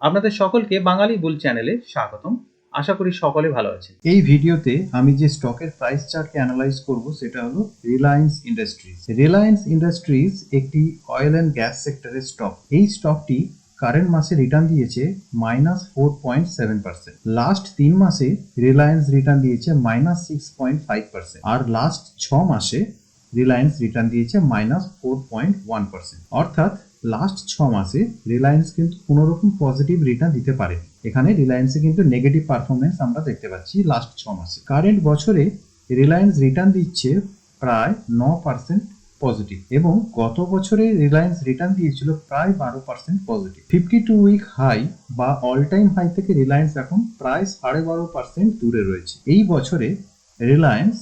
আপনাদের সকলকে বাঙালি বুল চ্যানেলে স্বাগতম। আশা করি সকলে ভালো আছেন। এই ভিডিওতে আমি যে স্টকের প্রাইস চার্টকে অ্যানালাইজ করব সেটা হলো রিলায়েন্স ইন্ডাস্ট্রিজ। রিলায়েন্স ইন্ডাস্ট্রিজ একটি অয়েল অ্যান্ড গ্যাস সেক্টরের স্টক। এই স্টকটি কারেন্ট মাসে রিটার্ন দিয়েছে -4.7%। লাস্ট 3 মাসে রিলায়েন্স রিটার্ন দিয়েছে -6.5%, আর লাস্ট 6 মাসে রিলায়েন্স রিটার্ন দিয়েছে -4.1%। অর্থাৎ লাস্ট 6 মাসে রিলায়েন্স কিন্তু কোনো রকম পজিটিভ রিটার্ন দিতে পারে। এখানে রিলায়েন্সে কিন্তু নেগেটিভ পারফরমেন্স আমরা দেখতে পাচ্ছি লাস্ট 6 মাসে। কারেন্ট বছরে রিলায়েন্স রিটার্ন দিচ্ছে প্রায় 9% পজিটিভ, এবং গত বছরে রিলায়েন্স রিটার্ন দিয়েছিল প্রায় 12% পজিটিভ। 52 উইক হাই বা অল টাইম হাই থেকে রিলায়েন্স এখন প্রায় 12.5% দূরে রয়েছে। এই বছরে রিলায়েন্স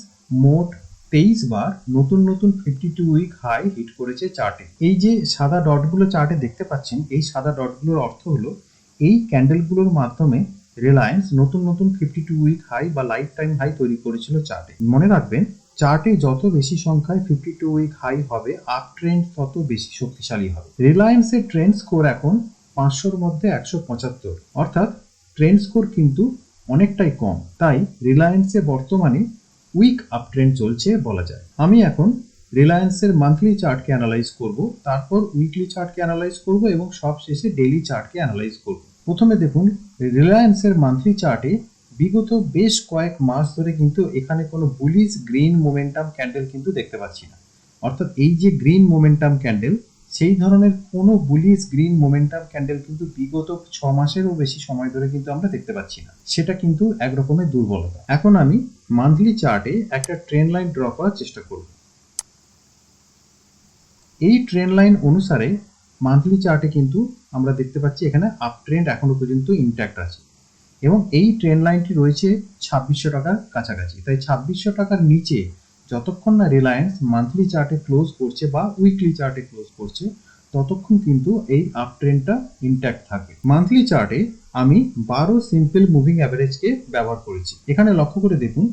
মোট 23 বার নতুন 52 উইক হাই হিট করেছে চার্টে। এই যে সাদা ডটগুলো চার্টে দেখতে পাচ্ছেন, এই সাদা ডটগুলোর অর্থ হলো এই ক্যান্ডেলগুলোর মাধ্যমে রিলায়েন্স নতুন 52 উইক হাই বা লাইফ টাইম হাই তৈরি করেছিল চার্টে। মনে রাখবেন, চার্টে যত বেশি সংখ্যায় 52 উইক হাই হবে, আপ ট্রেন্ড তত বেশি শক্তিশালী হবে। রিলায়েন্সের ট্রেন্ড স্কোর এখন 500-র মধ্যে 175, অর্থাৎ ট্রেন্ড স্কোর কিন্তু অনেকটাই কম। তাই রিলায়েন্সে বর্তমানে উইক আপ ট্রেন্ড চলছে বলা যায়। আমি এখন রিলায়েন্সের মান্থলি চার্টকে অ্যানালাইজ করব, তারপর উইকলি চার্টকে অ্যানালাইজ করব এবং সব শেষে ডেইলি চার্টকে অ্যানালাইজ করব। প্রথমে দেখুন, রিলায়েন্সের মান্থলি চার্টে বিগত বেশ কয়েক মাস ধরে কিন্তু এখানে কোনো বুলিশ গ্রিন মোমেন্টাম ক্যান্ডেল কিন্তু দেখতে পাচ্ছি না। অর্থাৎ এই যে গ্রিন মোমেন্টাম ক্যান্ডেল, সেই ধরনের কোনো বুলিশ গ্রিন মোমেন্টাম ক্যান্ডেল কিন্তু বিগত 6 মাসেরও বেশি সময় ধরে কিন্তু আমরা দেখতে পাচ্ছি না। সেটা কিন্তু একরকমের দুর্বলতা। এখন আমি মান্থলি চার্টে একটা ট্রেন্ড লাইন ড্র করার চেষ্টা করব। এই ট্রেন্ড লাইন অনুসারে মান্থলি চার্টে কিন্তু আমরা দেখতে পাচ্ছি এখানে আপ ট্রেন্ড এখনো পর্যন্ত ইনট্যাক্ট আছে, এবং এই ট্রেন্ড লাইনটি রয়েছে 2600 টাকার কাছাকাছি। তাই 2600 টাকার নিচে যতক্ষণ না রিলায়েন্স মান্থলি চার্টে ক্লোজ করছে বা উইকলি চার্টে ক্লোজ করছে, ততক্ষণ কিন্তু এই আপ ট্রেন্ডটা ইনট্যাক্ট থাকবে। মান্থলি চার্টে আমি 12 সিম্পল মুভিং অ্যাভারেজকে ব্যবহার করেছি। এখানে লক্ষ্য করে দেখুন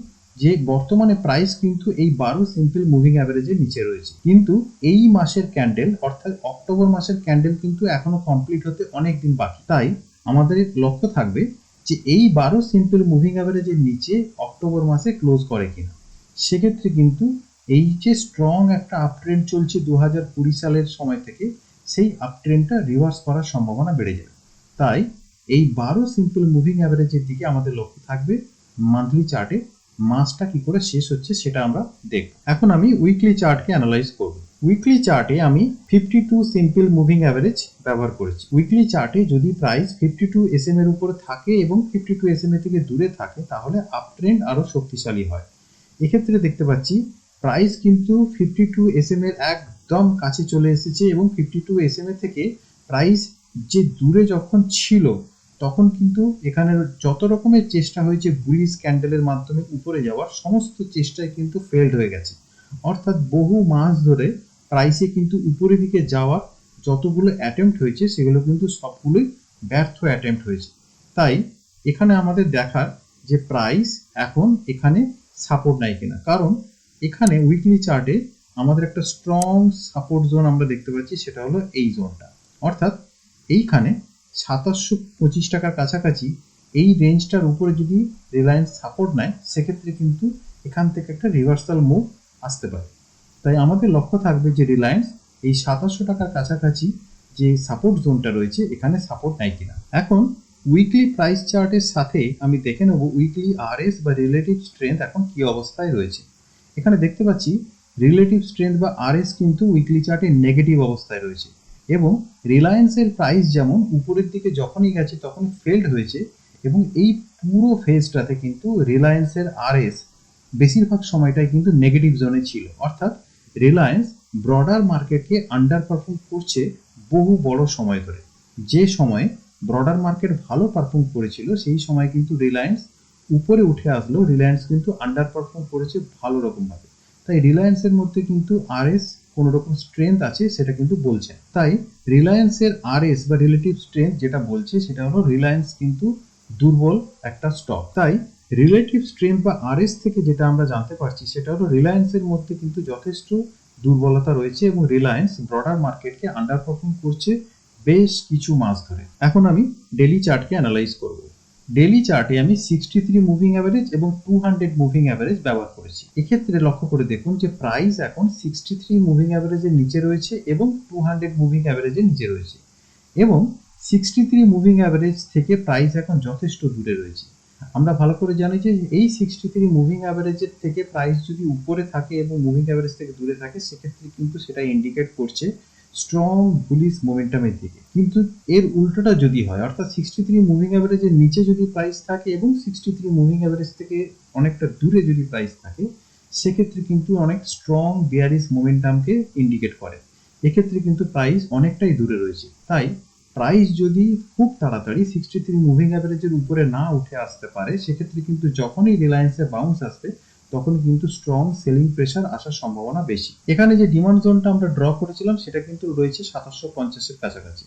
যে বর্তমানে প্রাইস কিন্তু এই 12 সিম্পল মুভিং অ্যাভারেজের নিচে রয়েছে, কিন্তু এই মাসের ক্যান্ডেল অর্থাৎ অক্টোবর মাসের ক্যান্ডেল কিন্তু এখনো কমপ্লিট হতে অনেক দিন বাকি। তাই আমাদের লক্ষ্য থাকবে যে এই 12 সিম্পল মুভিং অ্যাভারেজের নিচে অক্টোবর মাসে ক্লোজ করে কিনা। সেক্ষেত্রে কিন্তু এই যে স্ট্রং একটা আপ ট্রেন্ড চলছে 2020 সালের সময় থেকে, সেই আপ ট্রেন্ডটা রিভার্স করার সম্ভাবনা বেড়ে যাবে। তাই এই 12 সিম্পল মুভিং অ্যাভারেজের দিকে আমাদের লক্ষ্য থাকবে। মান্থলি চার্টে মাসটা কি করে শেষ হচ্ছে সেটা আমরা দেখব। এখন আমি উইকলি চার্টকে অ্যানালাইজ করব। উইকলি চার্টে আমি 52 সিম্পল মুভিং অ্যাভারেজ ব্যবহার করেছি। উইকলি চার্টে যদি প্রাইস 52 SM এর উপরে থাকে এবং 52 SM থেকে দূরে থাকে, তাহলে আপ ট্রেন্ড আরো শক্তিশালী হয়। এক্ষেত্রে দেখতে পাচ্ছি প্রাইস কিন্তু 52 SM এর একদম কাছে চলে এসেছে, এবং 52 SM থেকে প্রাইস যে দূরে যখন ছিল, তখন কিন্তু এখানে যত রকমের চেষ্টা হয়েছে বুলিশ ক্যান্ডেলের মাধ্যমে উপরে যাওয়ার, সমস্ত চেষ্টায় কিন্তু ফেলড হয়ে গেছে। অর্থাৎ বহু মাস ধরে প্রাইসে কিন্তু উপরের দিকে যাওয়ার যতগুলো অ্যাটেম্প্ট হয়েছে, সেগুলো কিন্তু সবগুলোই ব্যর্থ অ্যাটেম্প্ট হয়েছে। তাই এখানে আমাদের দেখার যে প্রাইস এখন এখানে সাপোর্ট নাই কিনা, কারণ এখানে উইকলি চার্টে আমাদের একটা স্ট্রং সাপোর্ট জোন আমরা দেখতে পাচ্ছি, সেটা হলো এই জোনটা। অর্থাৎ এইখানে 2725 টাকার কাছাকাছি এই রেঞ্জটার উপরে যদি রিলায়েন্স সাপোর্ট নেয়, সেক্ষেত্রে কিন্তু এখান থেকে একটা রিভার্সাল মুভ আসতে পারে। তাই আমাদের লক্ষ্য থাকবে যে রিলায়েন্স এই 2700 টাকার কাছাকাছি যে সাপোর্ট জোনটা রয়েছে, এখানে সাপোর্ট নেয় কিনা। এখন উইকলি প্রাইস চার্টের সাথে আমি দেখে নেব উইকলি RS বা রিলেটিভ স্ট্রেংথ এখন কি অবস্থায় রয়েছে। এখানে দেখতে পাচ্ছি রিলেটিভ স্ট্রেংথ বা RS কিন্তু উইকলি চার্টে নেগেটিভ অবস্থায় রয়েছে, এবং রিলায়েন্সের প্রাইস যেমন উপরের দিকে যখনই গেছে তখন ফেলড হয়েছে, এবং এই পুরো ফেজটাতে কিন্তু রিলায়েন্সের RS বেশিরভাগ সময়টাই কিন্তু নেগেটিভ জোনে ছিল। অর্থাৎ রিলায়েন্স ব্রডার মার্কেটকে আন্ডার পারফর্ম করছে বহু বড় সময় ধরে। যে সময়ে ব্রডার মার্কেট ভালো পারফর্ম করেছিল, সেই সময় কিন্তু রিলায়েন্স উপরে উঠে আসলো, রিলায়েন্স কিন্তু আন্ডার পারফর্ম করেছে ভালো রকমভাবে। তাই রিলায়েন্সের মধ্যে কিন্তু RS কোনো রকম স্ট্রেংথ আছে সেটা কিন্তু বলছে। তাই রিলায়েন্সের RS বা রিলেটিভ স্ট্রেংথ যেটা বলছে, সেটা হলো রিলায়েন্স কিন্তু দুর্বল একটা স্টক। তাই রিলেটিভ স্ট্রেংথ বা RS থেকে যেটা আমরা জানতে পারছি, সেটা হলো রিলায়েন্সের মধ্যে কিন্তু যথেষ্ট দুর্বলতা রয়েছে, এবং রিলায়েন্স ব্রডার মার্কেটকে আন্ডার পারফর্ম করছে বেশ কিছু মাস ধরে। এখন আমি ডেলি চার্টকে অ্যানালাইজ করব। ডেলি চার্টে আমি 63 মুভিং অ্যাভারেজ এবং 200 মুভিং অ্যাভারেজ ব্যবহার করেছি। এক্ষেত্রে লক্ষ্য করে দেখুন যে প্রাইস এখন 63 মুভিং অ্যাভারেজের নিচে রয়েছে এবং 200 মুভিং অ্যাভারেজের নিচে রয়েছে, এবং 63 মুভিং অ্যাভারেজ থেকে প্রাইস এখন যথেষ্ট দূরে রয়েছে। আমরা ভালো করে জানি যে এই 63 মুভিং অ্যাভারেজের থেকে প্রাইস যদি উপরে থাকে এবং মুভিং অ্যাভারেজ থেকে দূরে থাকে, সেক্ষেত্রে কিন্তু সেটা ইন্ডিকেট করছে স্ট্রং বুলিশ মোমেন্টামের দিকে। কিন্তু এর উল্টোটা যদি হয়, অর্থাৎ 63 মুভিং অ্যাভারেজের নিচে যদি প্রাইস থাকে এবং 63 মুভিং অ্যাভারেজ থেকে অনেকটা দূরে যদি প্রাইস থাকে, সেক্ষেত্রে কিন্তু অনেক স্ট্রং বিয়ারিশ মোমেন্টামকে ইন্ডিকেট করে। এক্ষেত্রে কিন্তু প্রাইস অনেকটাই দূরে রয়েছে। তাই প্রাইস যদি খুব তাড়াতাড়ি 63 মুভিং অ্যাভারেজের উপরে না উঠে আসতে পারে, সেক্ষেত্রে কিন্তু যখনই রিলায়েন্সের বাউন্স আসবে তখন কিন্তু স্ট্রং সেলিং প্রেসার আসার সম্ভাবনা বেশি। এখানে যে ডিমান্ড জোনটা আমরা ড্র করেছিলাম সেটা কিন্তু রয়েছে 2750 এর কাছাকাছি।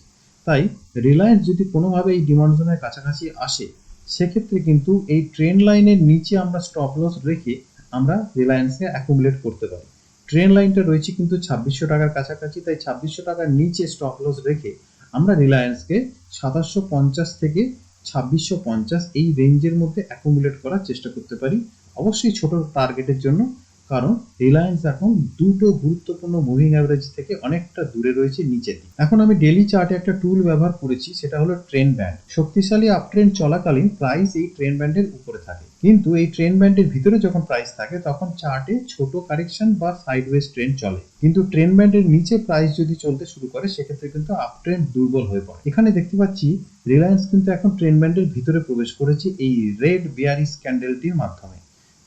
তাই রিলায়েন্স যদি কোনোভাবে এই ডিমান্ড জোনের কাছাকাছি আসে, সেক্ষেত্রে কিন্তু এই ট্রেন্ড লাইনের নিচে আমরা স্টপ লস রেখে আমরা রিলায়েন্সকে অ্যাকুমুলেট করতে পারি। ট্রেন্ড লাইনটা রয়েছে কিন্তু 2600 টাকার কাছাকাছি, তাই 2600 টাকার নিচে স্টপ লস রেখে আমরা রিলায়েন্সকে 2750 থেকে 2650 এই রেঞ্জের মধ্যে অ্যাকুমুলেট করার চেষ্টা করতে পারি, অবশ্যই ছোট টার্গেটের জন্য, কারণ রিলায়েন্স এখন দুটো গুরুত্বপূর্ণ মুভিং অ্যাভারেজ থেকে অনেকটা দূরে রয়েছে নিচের দিকে। এখন আমি ডেলি চার্টে একটা টুল ব্যবহার করেছি, সেটা হলো ট্রেন্ড ব্যান্ড। শক্তিশালী আপ ট্রেন্ড চলাকালীন প্রাইস এই ট্রেন্ড ব্যান্ডের উপরে থাকে, কিন্তু এই ট্রেন্ড ব্যান্ডের ভিতরে যখন প্রাইস থাকে তখন চার্টে ছোট কারেকশন বা সাইডওয়েজ ট্রেন্ড চলে। কিন্তু ট্রেন্ড ব্যান্ডের নিচে প্রাইস যদি চলতে শুরু করে, সেক্ষেত্রে কিন্তু আপ ট্রেন্ড দুর্বল হয়ে পড়ে। এখানে দেখতে পাচ্ছি রিলায়েন্স কিন্তু এখন ট্রেন্ড ব্যান্ডের ভিতরে প্রবেশ করেছে এই রেড বিয়ারিশ ক্যান্ডেলটির মাধ্যমে।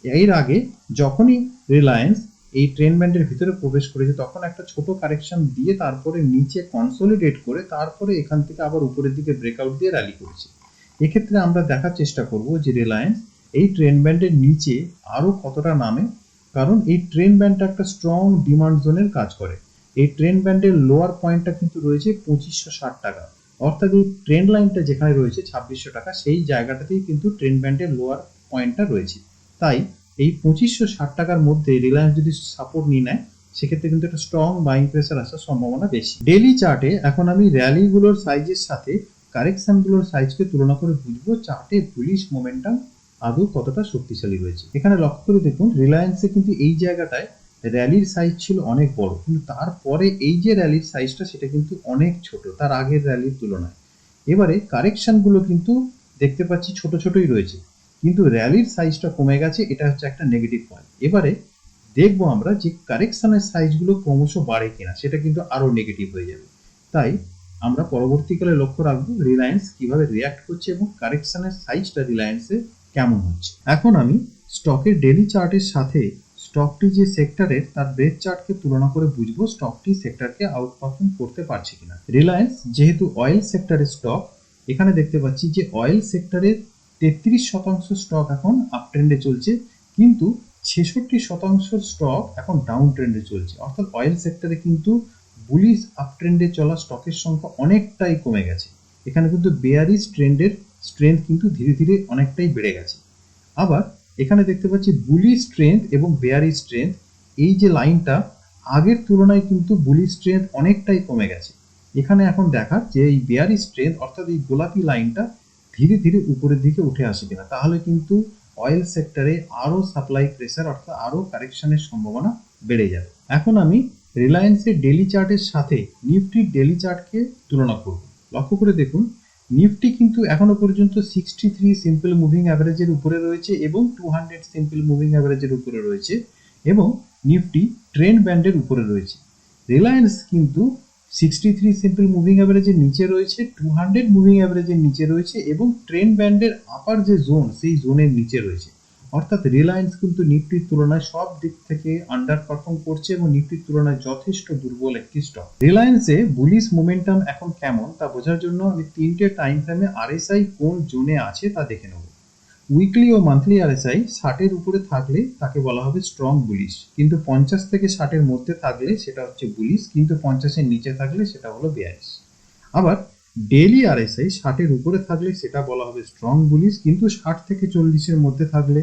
এর আগে যখনই রিলায়েন্স এই ট্রেন্ড ব্যান্ডের ভিতরে প্রবেশ করেছে, তখন একটা ছোট কারেকশন দিয়ে তারপরে নিচে কনসোলিডেট করে তারপরে এখান থেকে আবার উপরের দিকে ব্রেকআউট দিয়ে র্যালি করেছে। এক্ষেত্রে আমরা দেখার চেষ্টা করব যে রিলায়েন্স এই ট্রেন্ড ব্যান্ডের নিচে আরো কতটা নামে, কারণ এই ট্রেন্ড ব্যান্ডটা একটা স্ট্রং ডিমান্ড জোনের কাজ করে। এই ট্রেন্ড ব্যান্ডের লোয়ার পয়েন্টটা কিন্তু রয়েছে 2560 টাকা, অর্থাৎ এই ট্রেন্ড লাইনটা যেখানে রয়েছে 2600 টাকা, সেই জায়গাটাতেই কিন্তু ট্রেন্ড ব্যান্ডের লোয়ার পয়েন্টটা রয়েছে। তাই এই 2560 টাকার মধ্যে রিলায়েন্স যদি সাপোর্ট নিয়ে নেয়, সেক্ষেত্রে কিন্তু একটা স্ট্রং বাইং প্রেসার আসার সম্ভাবনা বেশি। ডেলি চার্টে এখন আমি র্যালিগুলোর সাইজের সাথে কারেকশনগুলোর সাইজকে তুলনা করে বুঝবো চার্টে বুলিশ মোমেন্টাম আদৌ কতটা শক্তিশালী রয়েছে। এখানে লক্ষ্য করে দেখুন রিলায়েন্সে কিন্তু এই জায়গাটায় র্যালির সাইজ ছিল অনেক বড়, কিন্তু তারপরে এই যে র্যালির সাইজটা সেটা কিন্তু অনেক ছোট তার আগের র্যালির তুলনায়। এবারে কারেকশনগুলো কিন্তু দেখতে পাচ্ছি ছোট ছোটই রয়েছে, কিন্তু র্যালির সাইজটা কমে গেছে, এটা হচ্ছে একটা নেগেটিভ পয়েন্ট। এবারে দেখবো আমরা যে কারেকশনের সাইজগুলো ক্রমশ বাড়ে কিনা, সেটা কিন্তু আরো নেগেটিভ হয়ে যাবে। তাই আমরা পরবর্তীকালে লক্ষ্য রাখবো রিলায়েন্স কিভাবে রিয়াক্ট করছে এবং কারেকশনের সাইজটা রিলায়েন্সে কেমন হচ্ছে। এখন আমি স্টকের ডেলি চার্টের সাথে স্টকটি যে সেক্টরের তার ব্রেথ চার্টকে তুলনা করে বুঝবো স্টকটি সেক্টরকে আউটপারফর্ম করতে পারছে কিনা। রিলায়েন্স যেহেতু অয়েল সেক্টরের স্টক, এখানে দেখতে পাচ্ছি যে অয়েল সেক্টরের 33% স্টক এখন আপ ট্রেন্ডে চলছে, কিন্তু 66% স্টক এখন ডাউন ট্রেন্ডে চলছে। অর্থাৎ অয়েল সেক্টরে কিন্তু বুলিশ আপ ট্রেন্ডে চলা স্টকের সংখ্যা অনেকটাই কমে গেছে। এখানে কিন্তু বেয়ারিশ ট্রেন্ডের স্ট্রেংথ কিন্তু ধীরে ধীরে অনেকটাই বেড়ে গেছে। আবার এখানে দেখতে পাচ্ছি বুলিশ স্ট্রেংথ এবং বেয়ারিশ স্ট্রেংথ, এই যে লাইনটা আগের তুলনায় কিন্তু বুলিশ স্ট্রেংথ অনেকটাই কমে গেছে। এখানে এখন দেখার যে এই বেয়ারিশ স্ট্রেংথ অর্থাৎ এই গোলাপি লাইনটা ধীরে ধীরে উপরের দিকে উঠে আসে কিনা, তাহলে কিন্তু অয়েল সেক্টরে আরো সাপ্লাই প্রেসার অর্থাৎ আরো কারেকশনের সম্ভাবনা বেড়ে যাবে। এখন আমি রিলায়েন্সের ডেলি চার্টের সাথে নিফটির ডেলি চার্টকে তুলনা করব। লক্ষ্য করে দেখুন নিফটি কিন্তু এখনো পর্যন্ত 63 সিম্পল মুভিং অ্যাভারেজের উপরে রয়েছে এবং 200 সিম্পল মুভিং অ্যাভারেজের উপরে রয়েছে, এবং নিফটি ট্রেন্ড ব্যান্ডের উপরে রয়েছে। রিলায়েন্স কিন্তু 63 সিম্পল মুভিং অ্যাভারেজের নিচে রয়েছে, 200 মুভিং অ্যাভারেজের নিচে রয়েছে এবং ট্রেন্ড ব্যান্ডের আপার যে জোন সেই জোনের নিচে রয়েছে। অর্থাৎ রিলায়েন্স কিন্তু নিফটির তুলনায় সব দিক থেকে আন্ডার পারফর্ম করছে এবং নিফটির তুলনায় যথেষ্ট দুর্বল একটি স্টক। রিলায়েন্সে বুলিশ মোমেন্টাম এখন কেমন তা বোঝার জন্য আমি তিনটে টাইম ফ্রেমে আরএসআই কোন জোনে আছে তা দেখে নেব। উইকলি ও মান্থলি আরএসআই 60-এর উপরে থাকলে তাকে বলা হবে স্ট্রং বুলিশ, কিন্তু 50 থেকে 60-এর মধ্যে থাকলে সেটা হচ্ছে বুলিশ, কিন্তু 50-এর নিচে থাকলে সেটা হলো বেয়ারিশ। আবার ডেইলি আরএসআই 60-এর উপরে থাকলে সেটা বলা হবে স্ট্রং বুলিশ, কিন্তু 60 থেকে 40-এর মধ্যে থাকলে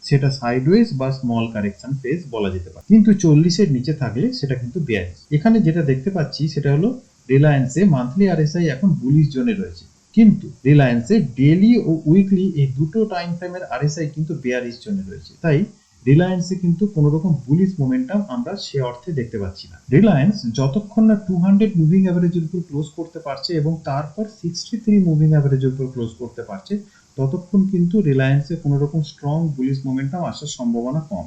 সেটা সাইডওয়েজ বা স্মল কারেকশন ফেজ বলা যেতে পারে, কিন্তু 40-এর নিচে থাকলে সেটা কিন্তু বেয়ারিশ। এখানে যেটা দেখতে পাচ্ছি সেটা হলো রিলায়েন্সে মান্থলি আরএসআই এখন বুলিশ জোনে রয়েছে, কিন্তু রিলায়েন্সে ডেইলি ও উইকলি এই দুটো টাইম ফ্রেমের আরএসআই কিন্তু বেয়ারিশ জোনে রয়েছে। তাই রিলায়েন্সে কিন্তু কোনো রকম বুলিশ মোমেন্টাম আমরা সে অর্থে দেখতে পাচ্ছি না। রিলায়েন্স যতক্ষণ না 200 মুভিং অ্যাভারেজের উপর ক্লোজ করতে পারছে এবং তারপর 63 মুভিং অ্যাভারেজের উপর ক্লোজ করতে পারছে, ততক্ষণ কিন্তু রিলায়েন্সে কোনো রকম স্ট্রং বুলিশ মোমেন্টাম আসার সম্ভাবনা কম।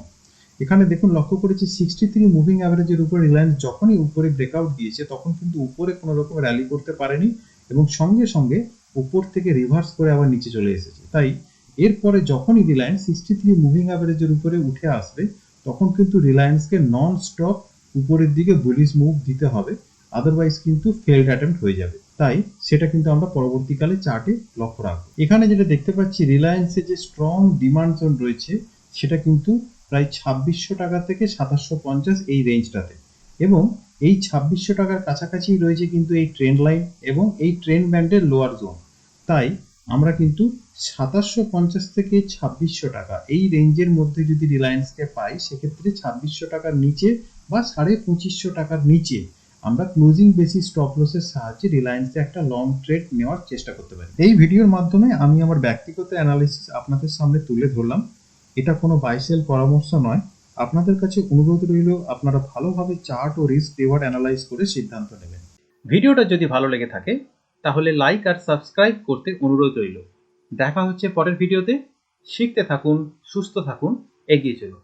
এখানে দেখুন, লক্ষ্য করেছি 63 মুভিং অ্যাভারেজের উপর রিলায়েন্স যখনই উপরে ব্রেকআউট দিয়েছে তখন কিন্তু উপরে কোনো রকম র্যালি করতে পারেনি এবং সঙ্গে সঙ্গে উপর থেকে রিভার্স করে আবার নিচে চলে এসেছে। তাই এরপরে যখনই রিলায়েন্স 63 মুভিং অ্যাভারেজের উপরে উঠে আসবে তখন কিন্তু রিলায়েন্সকে নন স্টপ উপরের দিকে বুলিশ মুভ দিতে হবে, আদারওয়াইজ কিন্তু ফেলড অ্যাটেম্প্ট হয়ে যাবে। তাই সেটা কিন্তু আমরা পরবর্তীকালে চার্টে লক্ষ্য রাখবো। এখানে যেটা দেখতে পাচ্ছি, রিলায়েন্সের যে স্ট্রং ডিমান্ড জোন রয়েছে সেটা কিন্তু প্রায় 2600 টাকা থেকে 2750 এই রেঞ্জটাতে, এবং এই 2600 টাকার কাছাকাছি রয়েছে কিন্তু এই ট্রেন্ড লাইন এবং এই ট্রেন্ড ব্যান্ডের লোয়ার জোন। তাই আমরা কিন্তু 2750 থেকে 2600 টাকা এই রেঞ্জের মধ্যে যদি রিলায়েন্সকে পাই, সেক্ষেত্রে 2600 টাকার নিচে বা 2550 টাকার নিচে আমরা ক্লোজিং বেসিস স্টপ লসের সাহায্যে রিলায়েন্সে একটা লং ট্রেড নেওয়ার চেষ্টা করতে পারি। এই ভিডিওর মাধ্যমে আমি আমার ব্যক্তিগত অ্যানালিসিস আপনাদের সামনে তুলে ধরলাম। এটা কোনো বাই সেল পরামর্শ নয়। আপনাদের কাছে অনুরোধ রইল আপনারা ভালোভাবে চার্ট ও রিস্ক রিওয়ার্ড অ্যানালাইজ করে সিদ্ধান্ত নেবেন। ভিডিওটা যদি ভালো লেগে থাকে তাহলে লাইক আর সাবস্ক্রাইব করতে অনুরোধ রইল। দেখা হচ্ছে পরের ভিডিওতে। শিখতে থাকুন, সুস্থ থাকুন, এগিয়ে চলুন।